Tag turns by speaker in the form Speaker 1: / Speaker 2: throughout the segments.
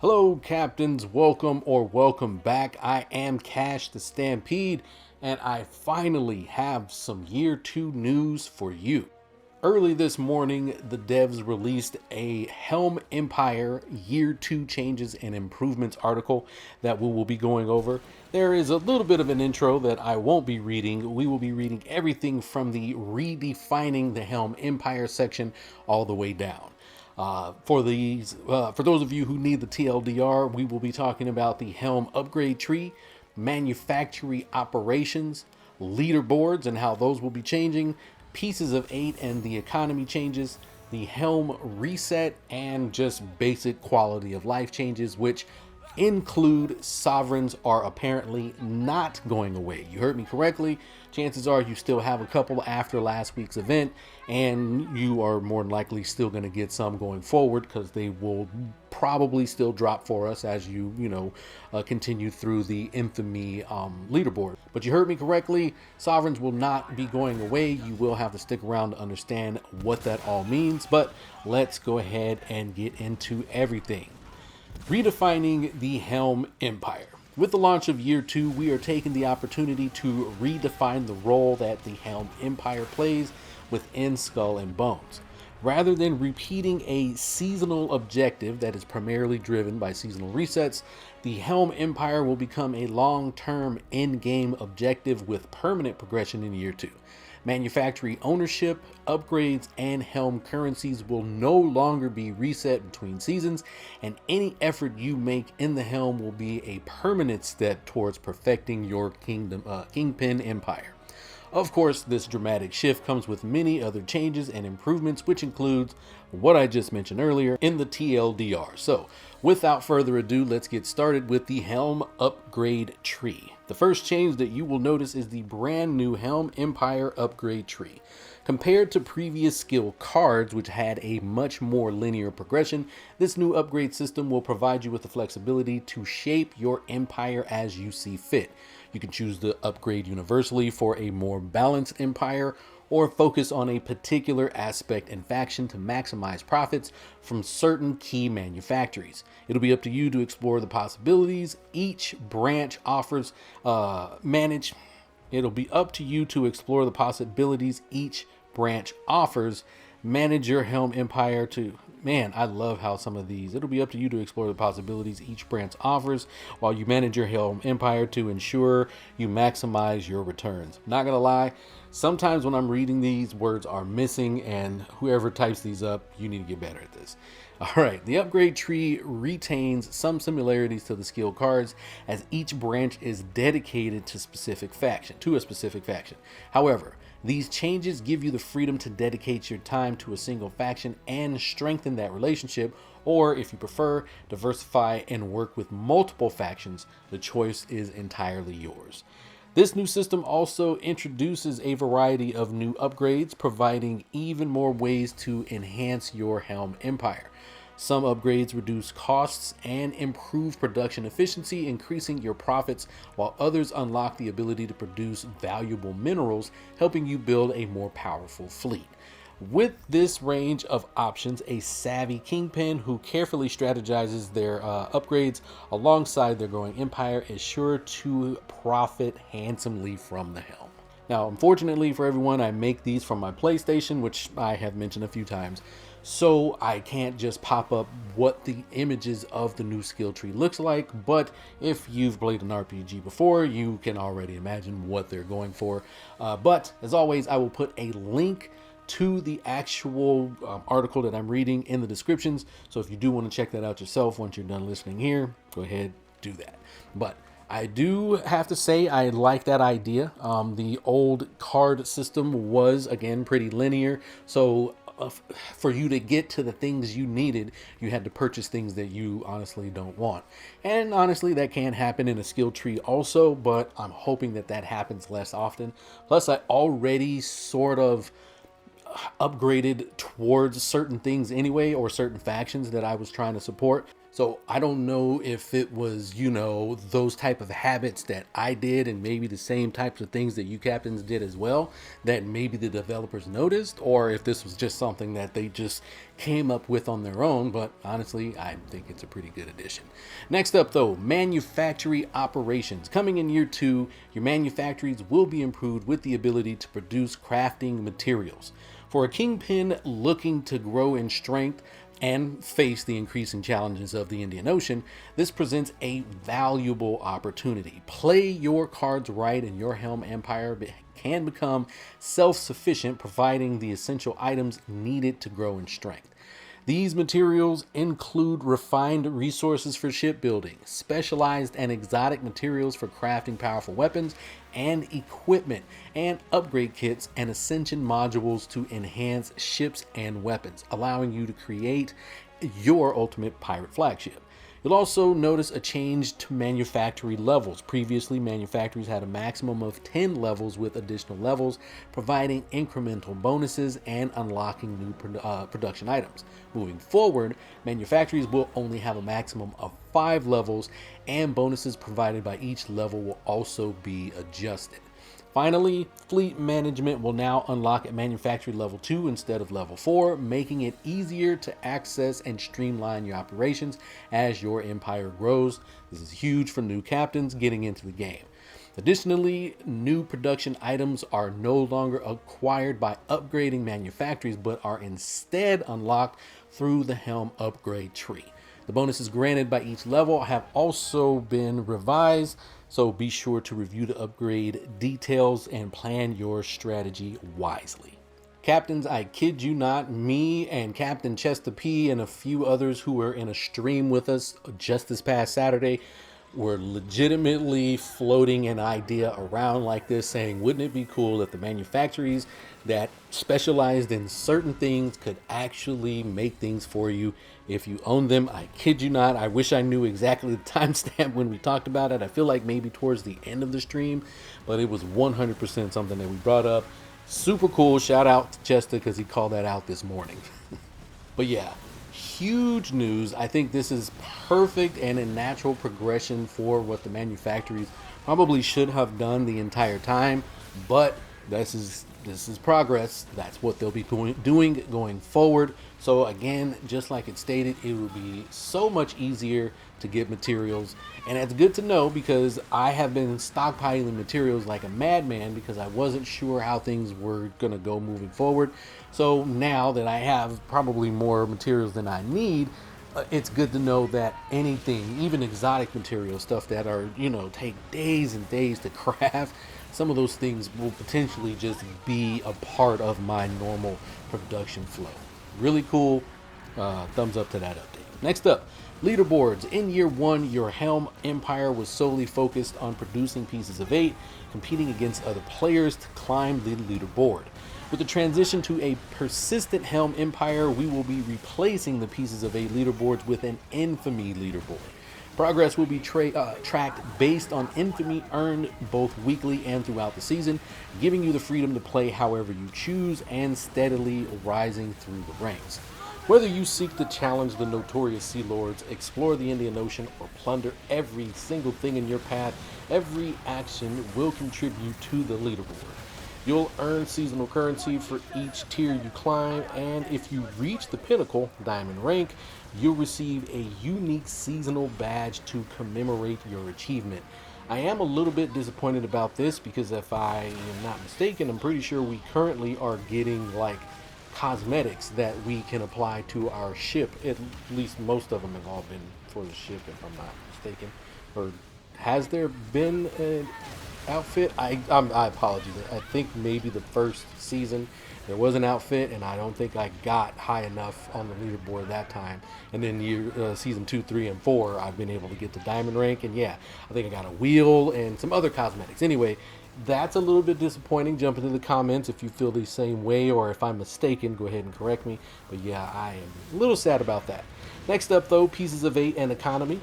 Speaker 1: Hello, captains. Welcome back. I am Cash the Stampede, and I finally have some Year 2 news for you. Early this morning, the devs released a Helm Empire Year 2 changes and improvements article that we will be going over. There is a little bit of an intro that I won't be reading. We will be reading everything from the Redefining the Helm Empire section all the way down. For those of you who need the TLDR, we will be talking about the Helm upgrade tree, Manufactury operations, leaderboards and how those will be changing, pieces of 8 and the economy changes, the Helm reset, and just basic quality of life changes, which include sovereigns are apparently not going away. You heard me correctly. Chances are you still have a couple after last week's event, and you are more than likely still going to get some going forward because they will probably still drop for us as you continue through the Infamy leaderboard. But you heard me correctly. Sovereigns will not be going away. You will have to stick around to understand what that all means. But let's go ahead and get into everything. Redefining the Helm Empire. With the launch of Year 2, we are taking the opportunity to redefine the role that the Helm Empire plays within Skull and Bones. Rather than repeating a seasonal objective that is primarily driven by seasonal resets, the Helm Empire will become a long-term in-game objective with permanent progression in Year 2. Manufacturing ownership, upgrades, and Helm currencies will no longer be reset between seasons, and any effort you make in the Helm will be a permanent step towards perfecting your Kingpin Empire. Of course, this dramatic shift comes with many other changes and improvements, which includes what I just mentioned earlier in the TLDR. So, without further ado, let's get started with the Helm upgrade tree. The first change that you will notice is the brand new Helm Empire upgrade tree. Compared to previous skill cards, which had a much more linear progression, this new upgrade system will provide you with the flexibility to shape your empire as you see fit. You can choose to upgrade universally for a more balanced empire, or focus on a particular aspect and faction to maximize profits from certain key manufactories. It'll be up to you to explore the possibilities each branch offers. It'll be up to you to explore the possibilities each branch offers. Manage your Helm Empire to... Man, I love how some of these... It'll be up to you to explore the possibilities each branch offers while you manage your Helm Empire to ensure you maximize your returns. Not gonna lie, sometimes when I'm reading these, words are missing, and whoever types these up, you need to get better at this. Alright, the upgrade tree retains some similarities to the skill cards, as each branch is dedicated to a specific faction. However, these changes give you the freedom to dedicate your time to a single faction and strengthen that relationship, or if you prefer, diversify and work with multiple factions. The choice is entirely yours. This new system also introduces a variety of new upgrades, providing even more ways to enhance your Helm Empire. Some upgrades reduce costs and improve production efficiency, increasing your profits, while others unlock the ability to produce valuable minerals, helping you build a more powerful fleet. With this range of options, a savvy Kingpin who carefully strategizes their upgrades alongside their growing empire is sure to profit handsomely from the Helm. Now, unfortunately for everyone, I make these from my PlayStation, which I have mentioned a few times, so I can't just pop up what the images of the new skill tree looks like. But if you've played an RPG before, you can already imagine what they're going for. But as always, I will put a link to the actual article that I'm reading in the descriptions. So if you do want to check that out yourself once you're done listening here, go ahead, do that. But I do have to say I like that idea. The old card system was, again, pretty linear. So for you to get to the things you needed, you had to purchase things that you honestly don't want. And honestly, that can happen in a skill tree also, but I'm hoping that that happens less often. Plus, I already sort of upgraded towards certain things anyway, or certain factions that I was trying to support. So I don't know if it was, those type of habits that I did and maybe the same types of things that you captains did as well that maybe the developers noticed, or if this was just something that they just came up with on their own. But honestly, I think it's a pretty good addition. Next up though, manufactory operations. Coming in year 2, your manufactories will be improved with the ability to produce crafting materials. For a kingpin looking to grow in strength and face the increasing challenges of the Indian Ocean, this presents a valuable opportunity. Play your cards right and your Helm Empire can become self-sufficient, providing the essential items needed to grow in strength. These materials include refined resources for shipbuilding, specialized and exotic materials for crafting powerful weapons and equipment, and upgrade kits and ascension modules to enhance ships and weapons, allowing you to create your ultimate pirate flagship. You'll also notice a change to manufactory levels. Previously, manufactories had a maximum of 10 levels with additional levels, providing incremental bonuses and unlocking new production items. Moving forward, manufactories will only have a maximum of 5 levels, and bonuses provided by each level will also be adjusted. Finally, fleet management will now unlock at manufacturing level 2 instead of level 4, making it easier to access and streamline your operations as your empire grows. This is huge for new captains getting into the game. Additionally, new production items are no longer acquired by upgrading manufactories, but are instead unlocked through the Helm upgrade tree. The bonuses granted by each level have also been revised, so be sure to review the upgrade details and plan your strategy wisely. Captains, I kid you not, me and Captain Chester P and a few others who were in a stream with us just this past Saturday were legitimately floating an idea around like this, saying, wouldn't it be cool if the manufactories that specialized in certain things could actually make things for you if you own them? I kid you not. I wish I knew exactly the timestamp when we talked about it. I feel like maybe towards the end of the stream, but it was 100% something that we brought up. Super cool. Shout out to Chester because he called that out this morning. But yeah, huge news. I think this is perfect and a natural progression for what the manufacturers probably should have done the entire time, but this is progress. That's what they'll be doing going forward. So again, just like it stated, it will be so much easier to get materials, and it's good to know because I have been stockpiling materials like a madman because I wasn't sure how things were gonna go moving forward. So now that I have probably more materials than I need, it's good to know that anything, even exotic materials, stuff that are, take days and days to craft, some of those things will potentially just be a part of my normal production flow. Really cool. Thumbs up to that update. Next up, leaderboards. In year 1, your Helm Empire was solely focused on producing pieces of 8, competing against other players to climb the leaderboard. With the transition to a persistent Helm Empire, we will be replacing the pieces of 8 leaderboards with an Infamy leaderboard. Progress will be tracked based on Infamy earned both weekly and throughout the season, giving you the freedom to play however you choose and steadily rising through the ranks. Whether you seek to challenge the notorious Sea Lords, explore the Indian Ocean, or plunder every single thing in your path, every action will contribute to the leaderboard. You'll earn seasonal currency for each tier you climb, and if you reach the pinnacle, diamond rank, you'll receive a unique seasonal badge to commemorate your achievement. I am a little bit disappointed about this because if I am not mistaken, I'm pretty sure we currently are getting like cosmetics that we can apply to our ship. At least most of them have all been for the ship, if I'm not mistaken. Or has there been an outfit? I apologize. I think maybe the first season there was an outfit, and I don't think I got high enough on the leaderboard that time. And then season 2, 3, and 4, I've been able to get to diamond rank, and yeah, I think I got a wheel and some other cosmetics. Anyway, that's a little bit disappointing. Jump into the comments if you feel the same way, or if I'm mistaken, go ahead and correct me. But yeah, I am a little sad about that. Next up though, pieces of 8 and economy.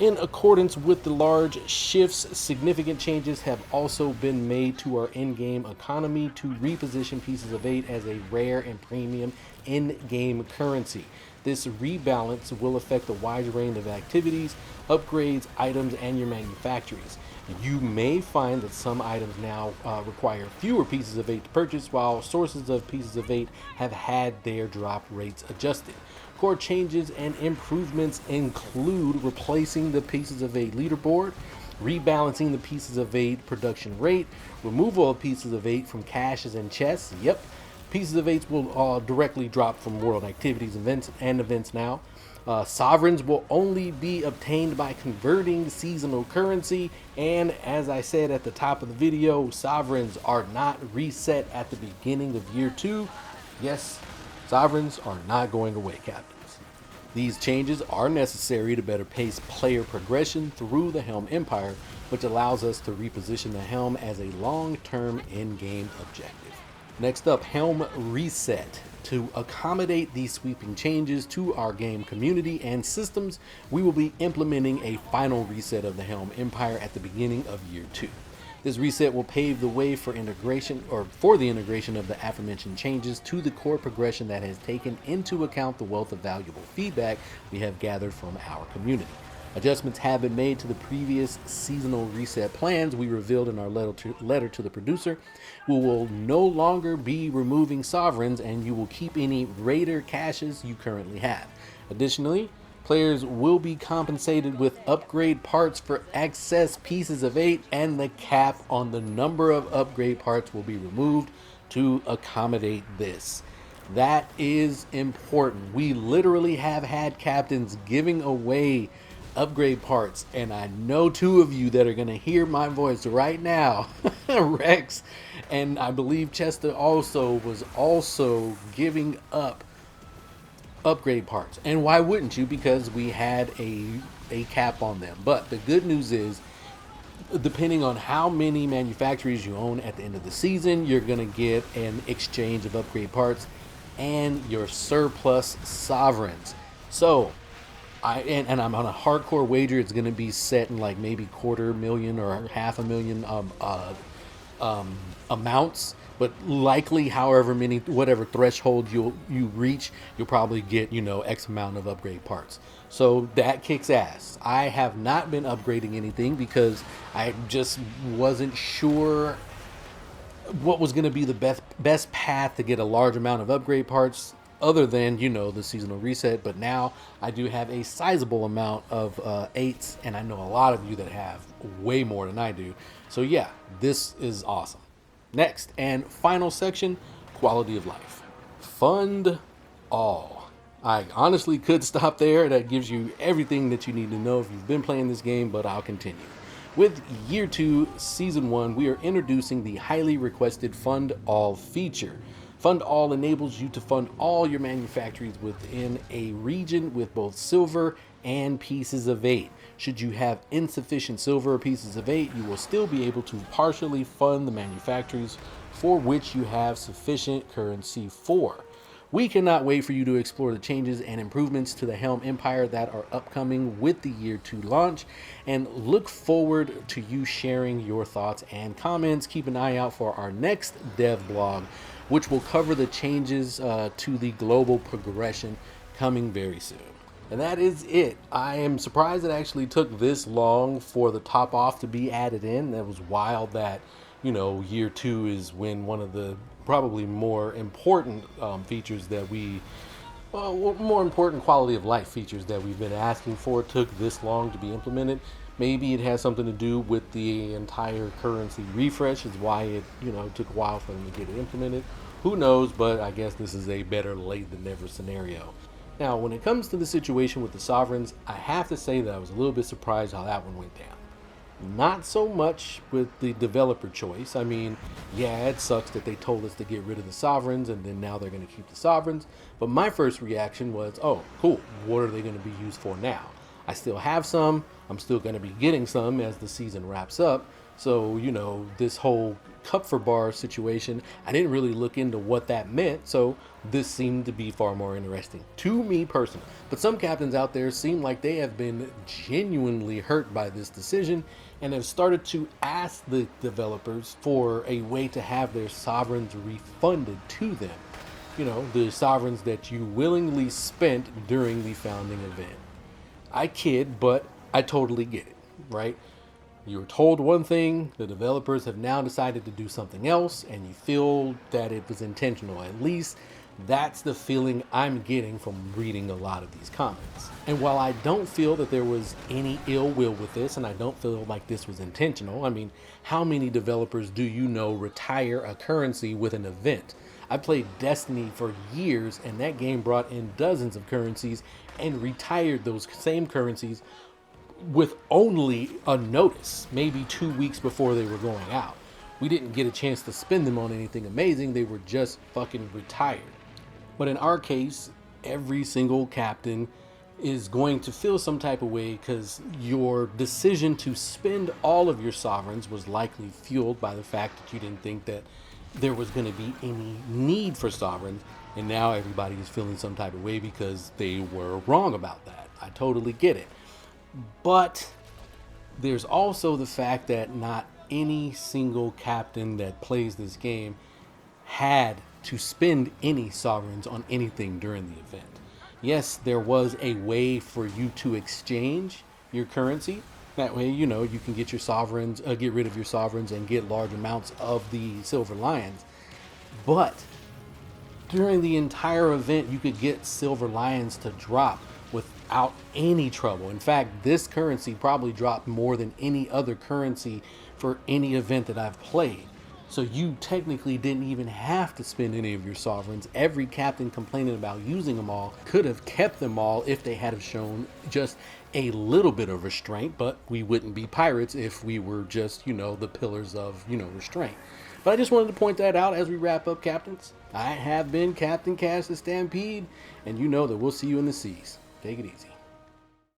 Speaker 1: In accordance with the large shifts, significant changes have also been made to our in-game economy to reposition pieces of 8 as a rare and premium in-game currency. This rebalance will affect a wide range of activities, upgrades, items, and your manufactories. You may find that some items now require fewer pieces of 8 to purchase, while sources of pieces of 8 have had their drop rates adjusted. Core changes and improvements include replacing the pieces of 8 leaderboard, rebalancing the pieces of 8 production rate, removal of pieces of 8 from caches and chests. Yep, pieces of 8 will directly drop from world activities events now. Sovereigns will only be obtained by converting seasonal currency, and as I said at the top of the video, sovereigns are not reset at the beginning of year 2. Yes, sovereigns are not going away, captains. These changes are necessary to better pace player progression through the Helm Empire, which allows us to reposition the Helm as a long-term in-game objective. Next up, Helm Reset. To accommodate these sweeping changes to our game community and systems, we will be implementing a final reset of the Helm Empire at the beginning of year 2. This reset will pave the way for the integration of the aforementioned changes to the core progression that has taken into account the wealth of valuable feedback we have gathered from our community. Adjustments have been made to the previous seasonal reset plans we revealed in our letter to the producer. We will no longer be removing sovereigns, and you will keep any raider caches you currently have. Additionally, players will be compensated with upgrade parts for excess pieces of 8, and the cap on the number of upgrade parts will be removed to accommodate this. That is important. We literally have had captains giving away upgrade parts, and I know 2 of you that are going to hear my voice right now. Rex, and I believe Chester also was giving up upgrade parts. And why wouldn't you? Because we had a cap on them. But the good news is, depending on how many manufacturers you own at the end of the season, you're going to get an exchange of upgrade parts and your surplus sovereigns. So I'm on a hardcore wager it's going to be set in like maybe $250,000 or $500,000 amounts, but likely whatever threshold you reach, you'll probably get X amount of upgrade parts. So that kicks ass. I have not been upgrading anything because I just wasn't sure what was going to be the best path to get a large amount of upgrade parts, other than the seasonal reset. But now I do have a sizable amount of 8s, and I know a lot of you that have way more than I do. So yeah, this is awesome. Next and final section, quality of life. Fund all. I honestly could stop there. That gives you everything that you need to know if you've been playing this game, but I'll continue. With year 2, season 1, we are introducing the highly requested Fund All feature. Fund All enables you to fund all your manufactories within a region with both silver and pieces of 8. Should you have insufficient silver or pieces of 8, you will still be able to partially fund the manufactories for which you have sufficient currency for. We cannot wait for you to explore the changes and improvements to the Helm Empire that are upcoming with the year 2 launch, and look forward to you sharing your thoughts and comments. Keep an eye out for our next DevBlog, which will cover the changes to the global progression, coming very soon. And that is it. I am surprised it actually took this long for the top off to be added in. That was wild that, year 2 is when one of the probably more important features that more important quality of life features that we've been asking for took this long to be implemented. Maybe it has something to do with the entire currency refresh, is why it took a while for them to get it implemented. Who knows, but I guess this is a better late than never scenario. Now, when it comes to the situation with the sovereigns, I have to say that I was a little bit surprised how that one went down. Not so much with the developer choice. I mean, yeah, it sucks that they told us to get rid of the sovereigns and then now they're going to keep the sovereigns. But my first reaction was, oh, cool. What are they going to be used for now? I still have some. I'm still going to be getting some as the season wraps up. So, this whole cup for bar situation, I didn't really look into what that meant. So this seemed to be far more interesting to me personally. But some captains out there seem like they have been genuinely hurt by this decision and have started to ask the developers for a way to have their sovereigns refunded to them. the sovereigns that you willingly spent during the founding event. I kid, but I totally get it, right? You were told one thing, the developers have now decided to do something else, and you feel that it was intentional. At least that's the feeling I'm getting from reading a lot of these comments. And while I don't feel that there was any ill will with this, and I don't feel like this was intentional, I mean, how many developers do you know retire a currency with an event? I played Destiny for years, and that game brought in dozens of currencies and retired those same currencies with only a notice, maybe 2 weeks before they were going out. We didn't get a chance to spend them on anything amazing, they were just fucking retired. But in our case, every single captain is going to feel some type of way because your decision to spend all of your sovereigns was likely fueled by the fact that you didn't think that there was going to be any need for sovereigns, and now everybody is feeling some type of way because they were wrong about that. I totally get it. But there's also the fact that not any single captain that plays this game had to spend any sovereigns on anything during the event. Yes, there was a way for you to exchange your currency. That way, you can get your sovereigns, get rid of your sovereigns and get large amounts of the silver lions. But during the entire event, you could get silver lions to drop without any trouble. In fact, this currency probably dropped more than any other currency for any event that I've played. So you technically didn't even have to spend any of your sovereigns. Every captain complaining about using them all could have kept them all if they had have shown just a little bit of restraint, but we wouldn't be pirates if we were just, the pillars of, restraint. But I just wanted to point that out as we wrap up, captains. I have been Captain Cash the Stampede, and you know that we'll see you in the seas. Take it easy.